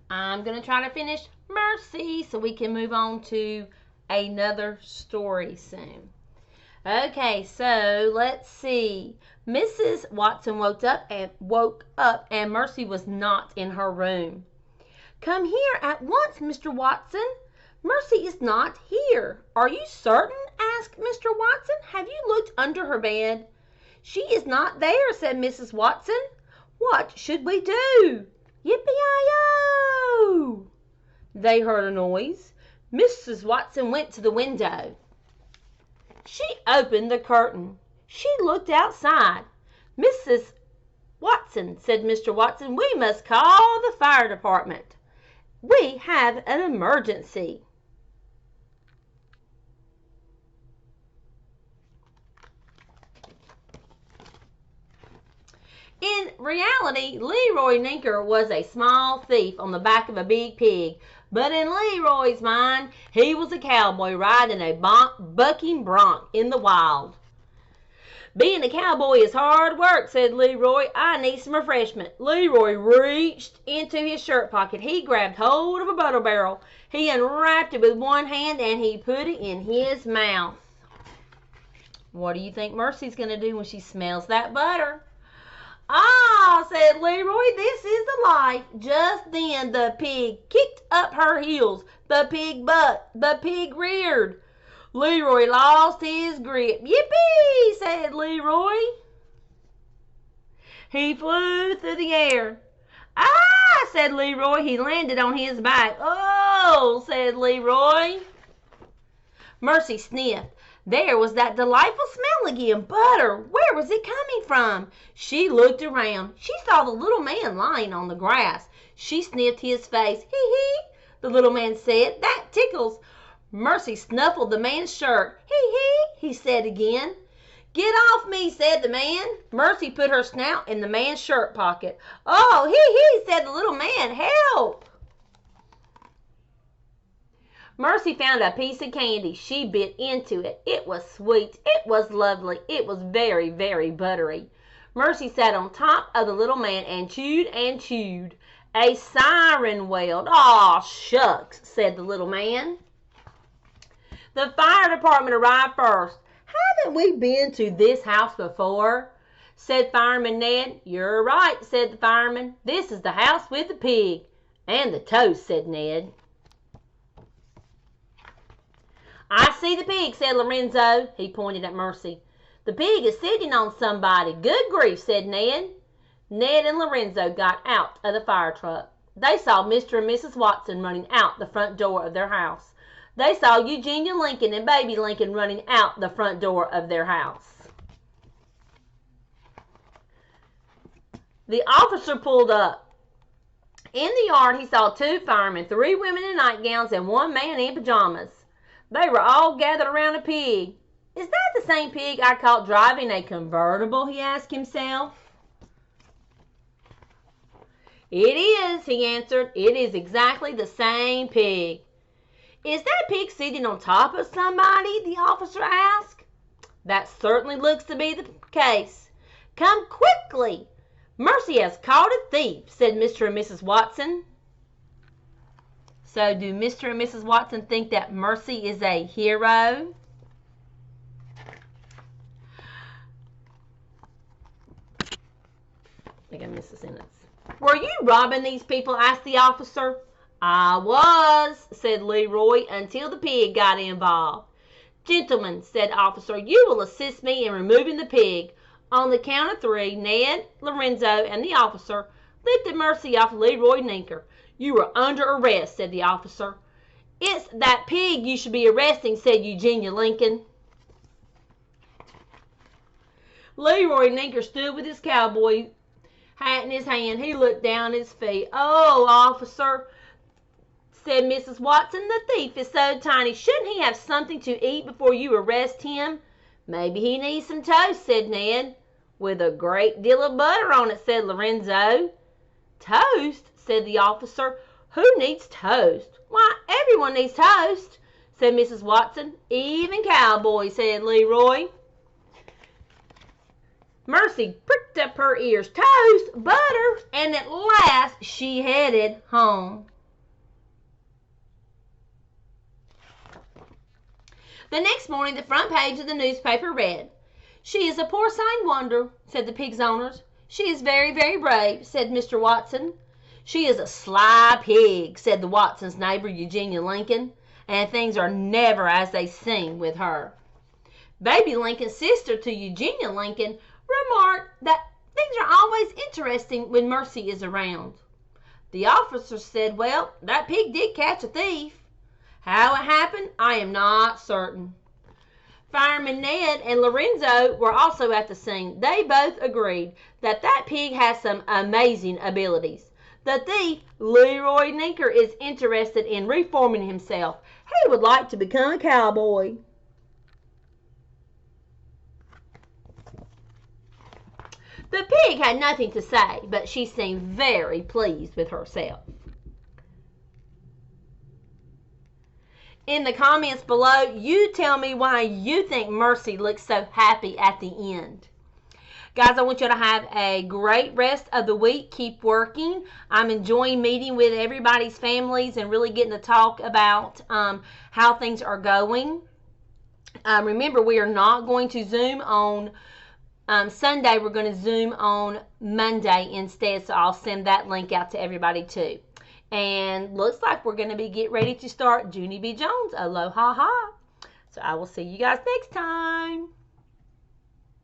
I'm going to try to finish Mercy so we can move on to another story soon. Okay, so let's see. Mrs. Watson woke up and Mercy was not in her room. "Come here at once, Mr. Watson. Mercy is not here." "Are you certain?" asked Mr. Watson. "Have you looked under her bed?" "She is not there," said Mrs. Watson. "What should we do?" "Yippee-yi-yo!" They heard a noise. Mrs. Watson went to the window. She opened the curtain. She looked outside. "Mrs. Watson," said Mr. Watson, "we must call the fire department. We have an emergency." In reality, Leroy Ninker was a small thief on the back of a big pig, but in Leroy's mind, he was a cowboy riding a bucking bronc in the wild. "Being a cowboy is hard work," said Leroy. "I need some refreshment." Leroy reached into his shirt pocket. He grabbed hold of a butter barrel. He unwrapped it with one hand and he put it in his mouth. What do you think Mercy's going to do when she smells that butter? "Ah," said Leroy, "this is the life." Just then the pig kicked up her heels. The pig bucked. The pig reared. Leroy lost his grip. "Yippee," said Leroy. He flew through the air. "Ah," said Leroy. He landed on his back. "Oh," said Leroy. Mercy sniffed. There was that delightful smell again. Butter! Where was it coming from? She looked around. She saw the little man lying on the grass. She sniffed his face. "Hee hee," the little man said. "That tickles." Mercy snuffled the man's shirt. "Hee hee," he said again. "Get off me," said the man. Mercy put her snout in the man's shirt pocket. "Oh, hee hee," said the little man. "Help." Mercy found a piece of candy. She bit into it. It was sweet. It was lovely. It was very, very buttery. Mercy sat on top of the little man and chewed and chewed. A siren wailed. "Aw, shucks," said the little man. The fire department arrived first. "Haven't we been to this house before?" said Fireman Ned. "You're right," said the fireman. "This is the house with the pig." "And the toast," said Ned. "I see the pig," said Lorenzo. He pointed at Mercy. "The pig is sitting on somebody." "Good grief," said Ned. Ned and Lorenzo got out of the fire truck. They saw Mr. and Mrs. Watson running out the front door of their house. They saw Eugenia Lincoln and Baby Lincoln running out the front door of their house. The officer pulled up. In the yard he saw 2 firemen, 3 women in nightgowns, and 1 man in pajamas. They were all gathered around a pig. "Is that the same pig I caught driving a convertible?" he asked himself. "It is," he answered. "It is exactly the same pig." "Is that pig sitting on top of somebody?" the officer asked. "That certainly looks to be the case." "Come quickly. Mercy has caught a thief," said Mr. and Mrs. Watson. So do Mr. and Mrs. Watson think that Mercy is a hero? I think I missed a sentence. "Were you robbing these people?" asked the officer. "I was," said Leroy, "until the pig got involved." "Gentlemen," said the officer, "you will assist me in removing the pig." On the count of 3, Ned, Lorenzo, and the officer lifted Mercy off Leroy Ninker. "You are under arrest," said the officer. "It's that pig you should be arresting," said Eugenia Lincoln. Leroy Ninker stood with his cowboy hat in his hand. He looked down at his feet. "Oh, officer," said Mrs. Watson, "the thief is so tiny. Shouldn't he have something to eat before you arrest him?" "Maybe he needs some toast," said Ned. "With a great deal of butter on it," said Lorenzo. "Toast?" said the officer. "Who needs toast?" "Why, everyone needs toast," said Mrs. Watson. "Even cowboys," said Leroy. Mercy pricked up her ears. Toast, butter, and at last she headed home. The next morning, the front page of the newspaper read, "She is a porcine wonder," said the pig's owners. "She is very, very brave," said Mr. Watson. "She is a sly pig," said the Watsons' neighbor, Eugenia Lincoln, "and things are never as they seem with her." Baby Lincoln's sister to Eugenia Lincoln remarked that things are always interesting when Mercy is around. The officer said, "Well, that pig did catch a thief. How it happened, I am not certain." Fireman Ned and Lorenzo were also at the scene. They both agreed that that pig has some amazing abilities. The thief, Leroy Ninker, is interested in reforming himself. He would like to become a cowboy. The pig had nothing to say, but she seemed very pleased with herself. In the comments below, you tell me why you think Mercy looks so happy at the end. Guys, I want you to have a great rest of the week. Keep working. I'm enjoying meeting with everybody's families and really getting to talk about how things are going. Remember, we are not going to Zoom on Sunday. We're going to Zoom on Monday instead, so I'll send that link out to everybody too. And looks like we're going to be getting ready to start Junie B. Jones. Aloha ha. So I will see you guys next time.